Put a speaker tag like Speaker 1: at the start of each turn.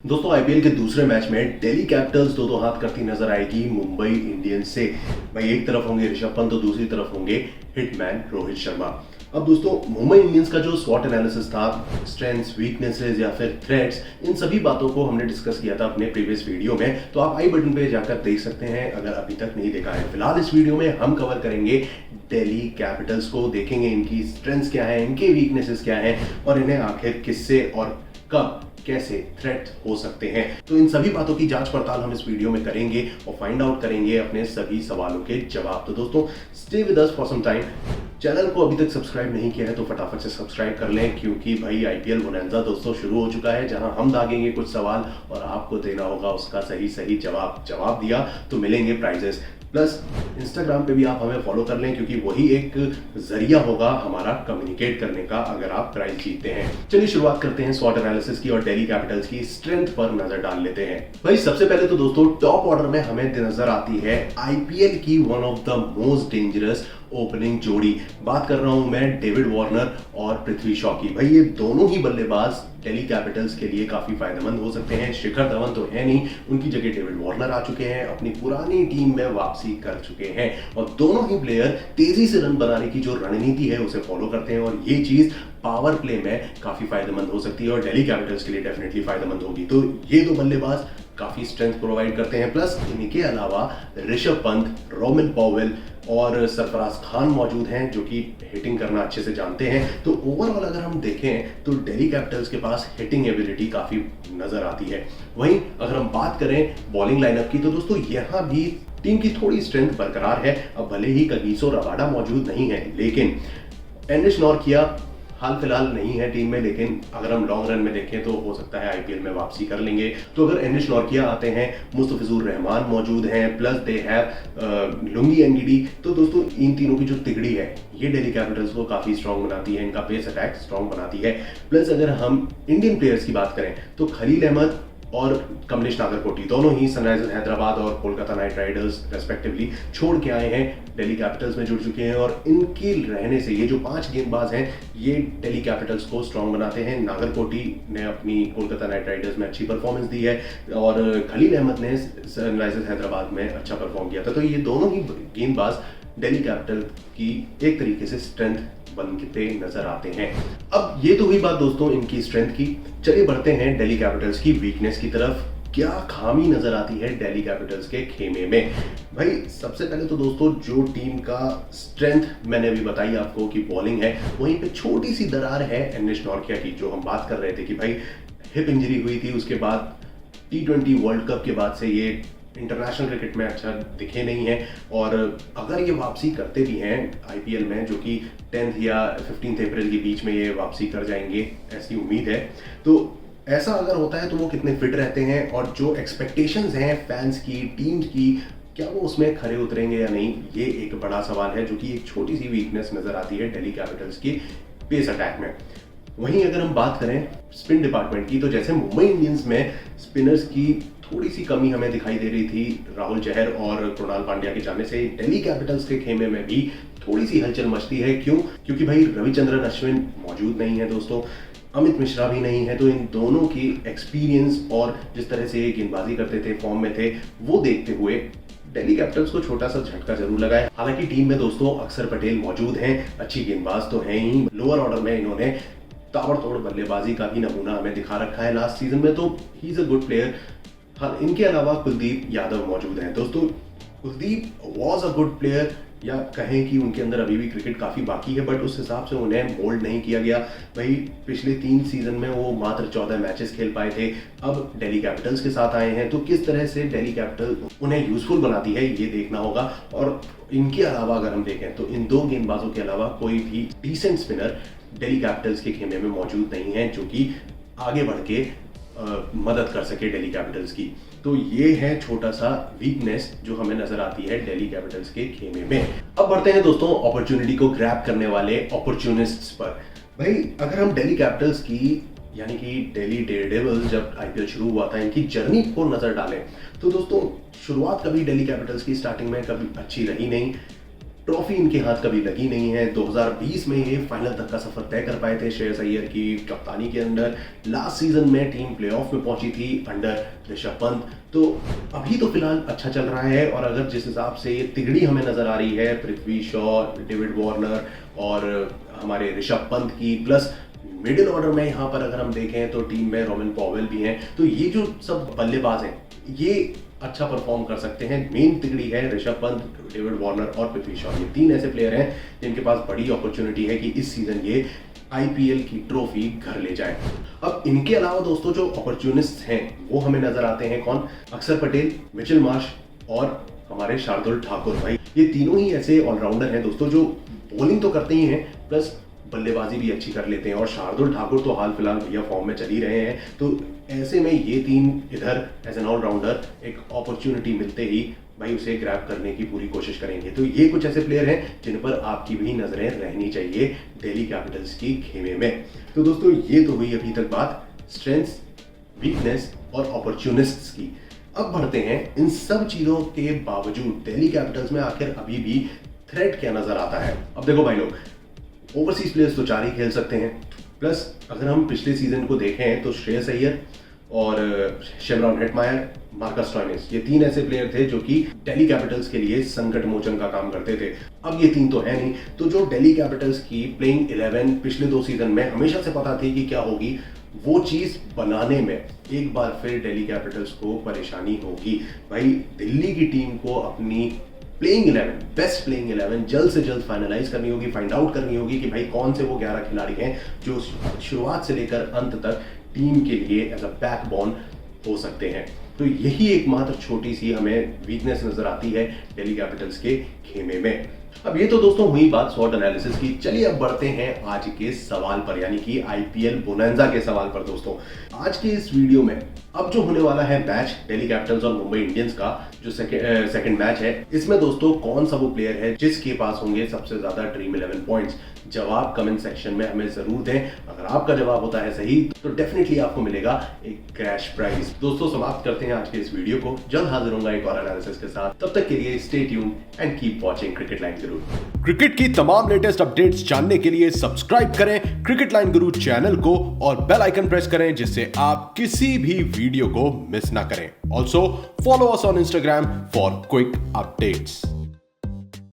Speaker 1: दोस्तों आईपीएल के दूसरे मैच में दिल्ली कैपिटल्स दो हाथ करती नजर आएगी मुंबई इंडियंस से। भाई एक तरफ होंगे ऋषभ पंत तो दूसरी तरफ होंगे हिटमैन रोहित शर्मा। अब दोस्तों मुंबई इंडियंस का जो स्वॉट एनालिसिस था, स्ट्रेंथ्स, वीकनेसेस या फिर थ्रेट्स, इन सभी बातों को हमने डिस्कस किया था अपने प्रीवियस वीडियो में, तो आप आई बटन पे जाकर देख सकते हैं अगर अभी तक नहीं देखा है। फिलहाल इस वीडियो में हम कवर करेंगे दिल्ली कैपिटल्स को, देखेंगे इनकी स्ट्रेंथ्स क्या है, इनके वीकनेसेस क्या है और इन्हें आखिर किससे और कब कैसे थ्रेट हो सकते हैं। तो इन सभी बातों की जांच पड़ताल हम इस वीडियो में करेंगे और फाइंड आउट करेंगे अपने सभी सवालों के जवाब। तो दोस्तों stay with us for some time. Channel को अभी तक सब्सक्राइब नहीं किया है तो फटाफट से सब्सक्राइब कर लें, क्योंकि भाई आईपीएल बोनैंजा दोस्तों शुरू हो चुका है, जहां हम दागेंगे कुछ सवाल और आपको देना होगा उसका सही जवाब दिया तो मिलेंगे प्राइजेस। प्लस इंस्टाग्राम पे भी आप हमें फॉलो कर लें, क्योंकि वही एक जरिया होगा हमारा कम्युनिकेट करने का अगर आप प्राइज जीतते हैं। चलिए शुरुआत करते हैं स्वॉट एनालिसिस की और दिल्ली कैपिटल्स की स्ट्रेंथ पर नजर डाल लेते हैं। भाई सबसे पहले तो दोस्तों टॉप ऑर्डर में हमें नजर आती है आईपीएल की one of the most dangerous opening जोड़ी। बात कर रहा हूं मैं डेविड वार्नर और पृथ्वी शॉ की। भाई ये दोनों ही बल्लेबाज दिल्ली कैपिटल्स के लिए काफी फायदेमंद हो सकते हैं। शिखर धवन तो है नहीं, उनकी जगह डेविड वार्नर आ चुके हैं, अपनी पुरानी टीम में वापसी कर चुके हैं और दोनों ही प्लेयर तेजी से रन बनाने की जो रणनीति है उसे फॉलो करते हैं और ये चीज पावर प्ले में काफी फायदेमंद हो सकती है और दिल्ली कैपिटल्स के लिए डेफिनेटली फायदेमंद होगी। तो ये दो बल्लेबाज काफी स्ट्रेंथ प्रोवाइड करते हैं। प्लस इनके अलावा ऋषभ पंत, रोमिन पॉवेल और सरफराज खान मौजूद हैं जो कि हिटिंग करना अच्छे से जानते हैं। तो ओवरऑल अगर हम देखें तो दिल्ली कैपिटल्स के पास हिटिंग एबिलिटी काफी नजर आती है। वहीं अगर हम बात करें बॉलिंग लाइनअप की तो दोस्तों यहां भी टीम की थोड़ी स्ट्रेंथ बरकरार है। अब भले ही कगिसो रबाडा मौजूद नहीं है, लेकिन एंड्रिस नॉर्किया हाल फिलहाल नहीं है टीम में, लेकिन अगर हम लॉन्ग रन में देखें तो हो सकता है आईपीएल में वापसी कर लेंगे। तो अगर एंड्रिस नॉर्किया आते हैं, मुस्तफिजुर रहमान मौजूद हैं, plus they have Lungi Ngidi, तो दोस्तों इन तीनों की जो तिगड़ी है ये दिल्ली कैपिटल्स को काफी स्ट्रांग बनाती है, इनका पेस अटैक स्ट्रांग बनाती है। प्लस अगर हम इंडियन प्लेयर्स की बात करें तो खलील अहमद और कमलेश नागरकोटी दोनों ही सनराइजर्स हैदराबाद और कोलकाता नाइट राइडर्स रेस्पेक्टिवली छोड़ के आए हैं, दिल्ली कैपिटल्स में जुड़ चुके हैं और इनके रहने से ये जो 5 गेंदबाज हैं ये दिल्ली कैपिटल्स को स्ट्रांग बनाते हैं। नागरकोटी ने अपनी कोलकाता नाइट राइडर्स में अच्छी परफॉर्मेंस दी है और खलील अहमद ने सनराइजर्स हैदराबाद में अच्छा परफॉर्म किया था। तो ये दोनों ही गेंदबाज दिल्ली कैपिटल की एक तरीके से स्ट्रेंथ बनते नजर आते हैं। अब ये तो हुई बात दोस्तों इनकी स्ट्रेंथ की। चलिए बढ़ते हैं दिल्ली कैपिटल्स की वीकनेस की तरफ। क्या खामी नजर आती है दिल्ली कैपिटल्स के खेमे में? भाई सबसे पहले तो दोस्तों जो टीम का स्ट्रेंथ मैंने अभी बताई आपको कि बॉलिंग है, वहीं पे छोटी सी दरार है एंड्रिस नॉर्किया की, जो हम बात कर रहे थे कि भाई हिप इंजरी हुई थी, उसके बाद T20 वर्ल्ड कप के बाद से ये इंटरनेशनल क्रिकेट में अच्छा दिखे नहीं है और अगर ये वापसी करते भी हैं आईपीएल में, जो कि 10 या 15 अप्रैल के बीच में ये वापसी कर जाएंगे ऐसी उम्मीद है, तो ऐसा अगर होता है तो वो कितने फिट रहते हैं और जो एक्सपेक्टेशंस हैं फैंस की, टीम की, क्या वो उसमें खरे उतरेंगे या नहीं, ये एक बड़ा सवाल है, जो कि एक छोटी सी वीकनेस नजर आती है दिल्ली कैपिटल्स की पेस अटैक में। वहीं अगर हम बात करें स्पिन डिपार्टमेंट की तो जैसे मुंबई इंडियंस में स्पिनर्स की थोड़ी सी कमी हमें दिखाई दे रही थी राहुल चहर और कृणाल पांड्या के जाने से, दिल्ली कैपिटल्स के खेमे में भी थोड़ी सी हलचल मचती है। क्यों? क्योंकि भाई रविचंद्रन अश्विन मौजूद नहीं है दोस्तों, अमित मिश्रा भी नहीं है, तो इन दोनों की एक्सपीरियंस और जिस तरह से ये गेंदबाजी करते थे, फॉर्म में थे, वो देखते हुए दिल्ली कैपिटल्स को छोटा सा झटका जरूर लगा है। हालांकि टीम में दोस्तों अक्षर पटेल मौजूद हैं, अच्छी गेंदबाज तो हैं ही, लोअर ऑर्डर में इन्होंने ताबड़तोड़ बल्लेबाजी का भी नमूना हमें दिखा रखा है लास्ट सीजन में, तो he is a good player. हाँ, इनके अलावा कुलदीप यादव मौजूद हैं दोस्तों। Kuldeep was a good player, या कहें कि उनके अंदर अभी भी क्रिकेट काफ़ी बाकी है, बट उस हिसाब से उन्हें मोल्ड नहीं किया गया। वही पिछले 3 सीजन में वो मात्र 14 मैचेस खेल पाए थे, अब दिल्ली कैपिटल्स के साथ आए हैं, तो किस तरह से दिल्ली कैपिटल उन्हें यूजफुल बनाती है ये देखना होगा। और इनके अलावा अगर हम देखें तो इन 2 गेंदबाजों के अलावा कोई भी डिसेंट स्पिनर दिल्ली कैपिटल्स के खेमे में मौजूद नहीं है जो कि आगे बढ़ के मदद कर सके दिल्ली कैपिटल्स की। तो ये है छोटा सा वीकनेस जो हमें नजर आती है दिल्ली कैपिटल्स के खेमे में। अब बढ़ते हैं दोस्तों अपॉर्चुनिटी को ग्रैब करने वाले अपॉर्चुनिस्ट्स पर। भाई अगर हम दिल्ली कैपिटल्स की यानी कि दिल्ली डेयरडेविल्स जब आईपीएल शुरू हुआ था इनकी जर्नी को नजर डालें तो दोस्तों शुरुआत कभी दिल्ली कैपिटल्स की स्टार्टिंग में कभी अच्छी रही नहीं। ट्रॉफी इनके हाथ कभी लगी नहीं है। 2020 में ये फाइनल तक का सफर तय कर पाए थे श्रेयस अय्यर की कप्तानी के अंदर। लास्ट सीजन में टीम प्लेऑफ में पहुंची थी अंडर ऋषभ पंत। तो अभी तो फिलहाल अच्छा चल रहा है, और अगर जिस हिसाब से ये तिगड़ी हमें नजर आ रही है पृथ्वी शॉ, डेविड वार्नर और हमारे ऋषभ पंत की, प्लस मिडिल ऑर्डर में यहाँ पर अगर हम देखें तो टीम में रोमिन पॉवेल भी हैं, तो ये जो सब बल्लेबाज हैं ये अच्छा परफॉर्म कर सकते हैं। मेन तिगड़ी है ऋषभ पंत, डेविड वार्नर और पृथ्वी शॉ। ये तीन ऐसे प्लेयर हैं जिनके पास बड़ी अपॉर्चुनिटी है कि इस सीजन ये आईपीएल की ट्रॉफी घर ले जाए। अब इनके अलावा दोस्तों जो अपॉर्चुनिस्ट हैं वो हमें नजर आते हैं कौन? अक्षर पटेल, मिचेल मार्श और हमारे शार्दुल ठाकुर। भाई ये तीनों ही ऐसे ऑलराउंडर हैं दोस्तों जो बॉलिंग तो करते ही हैं प्लस बल्लेबाजी भी अच्छी कर लेते हैं, और शार्दुल ठाकुर तो हाल फिलहाल भैया फॉर्म में चल ही रहे हैं। तो ऐसे में ये तीन इधर एज एन ऑलराउंडर एक अपॉर्चुनिटी मिलते ही भाई उसे ग्रैब करने की पूरी कोशिश करेंगे। तो ये कुछ ऐसे प्लेयर हैं जिन पर आपकी भी नजरें रहनी चाहिए दिल्ली कैपिटल्स की खेमे में। तो दोस्तों ये तो हुई अभी तक बात स्ट्रेंथ्स, वीकनेस और अपॉर्चुनिस्ट्स की। अब बढ़ते हैं इन सब चीजों के बावजूद दिल्ली कैपिटल्स में आखिर अभी भी थ्रेट क्या नजर आता है। अब देखो भाई लोग, ओवरसीज प्लेयर्स तो 4 ही खेल सकते हैं, प्लस अगर हम पिछले सीजन को देखें तो श्रेयस अय्यर और शेवरॉन हेटमायर, मार्कस स्टोइनिस, ये 3 ऐसे प्लेयर थे जो कि दिल्ली कैपिटल्स के लिए संकट मोचन का काम करते थे। अब ये 3 तो है नहीं, तो जो दिल्ली कैपिटल्स की प्लेइंग 11 पिछले 2 सीजन में हमेशा से पता थी कि क्या होगी, वो चीज बनाने में एक बार फिर दिल्ली कैपिटल्स को परेशानी होगी। भाई दिल्ली की टीम को अपनी प्लेइंग 11, बेस्ट प्लेइंग 11 जल्द से जल्द फाइनलाइज करनी होगी, फाइंड आउट करनी होगी कि भाई कौन से वो 11 खिलाड़ी हैं जो शुरुआत से लेकर अंत तक टीम के लिए एज अ बैकबोन हो सकते हैं। तो यही एकमात्र छोटी सी हमें वीकनेस नजर आती है दिल्ली कैपिटल्स के खेमे में। अब ये तो दोस्तों हुई बात स्वॉट एनालिसिस की। चलिए अब बढ़ते हैं आज के सवाल पर, यानी कि आईपीएल बोनांजा के सवाल पर। दोस्तों आज के इस वीडियो में अब जो होने वाला है मैच दिल्ली कैपिटल्स और मुंबई इंडियंस का जो सेकंड मैच है, इसमें दोस्तों कौन सा वो प्लेयर है जिसके पास होंगे सबसे ज्यादा ड्रीम 11 पॉइंट्स? जवाब कमेंट सेक्शन में हमें जरूर दें। अगर आपका जवाब होता है सही तो डेफिनेटली आपको मिलेगा एक कैश प्राइज। दोस्तों समाप्त करते हैं आज के इस वीडियो को, जल्द हाजिर होऊंगा एक और एनालिसिस के साथ। तब तक के लिए stay tuned and keep watching cricket line Guru.
Speaker 2: Cricket की तमाम लेटेस्ट अपडेट्स जानने के लिए सब्सक्राइब करें क्रिकेट लाइन गुरु चैनल को और बेल आइकन प्रेस करें जिससे आप किसी भी वीडियो को मिस ना करें। Also follow us on Instagram for quick updates.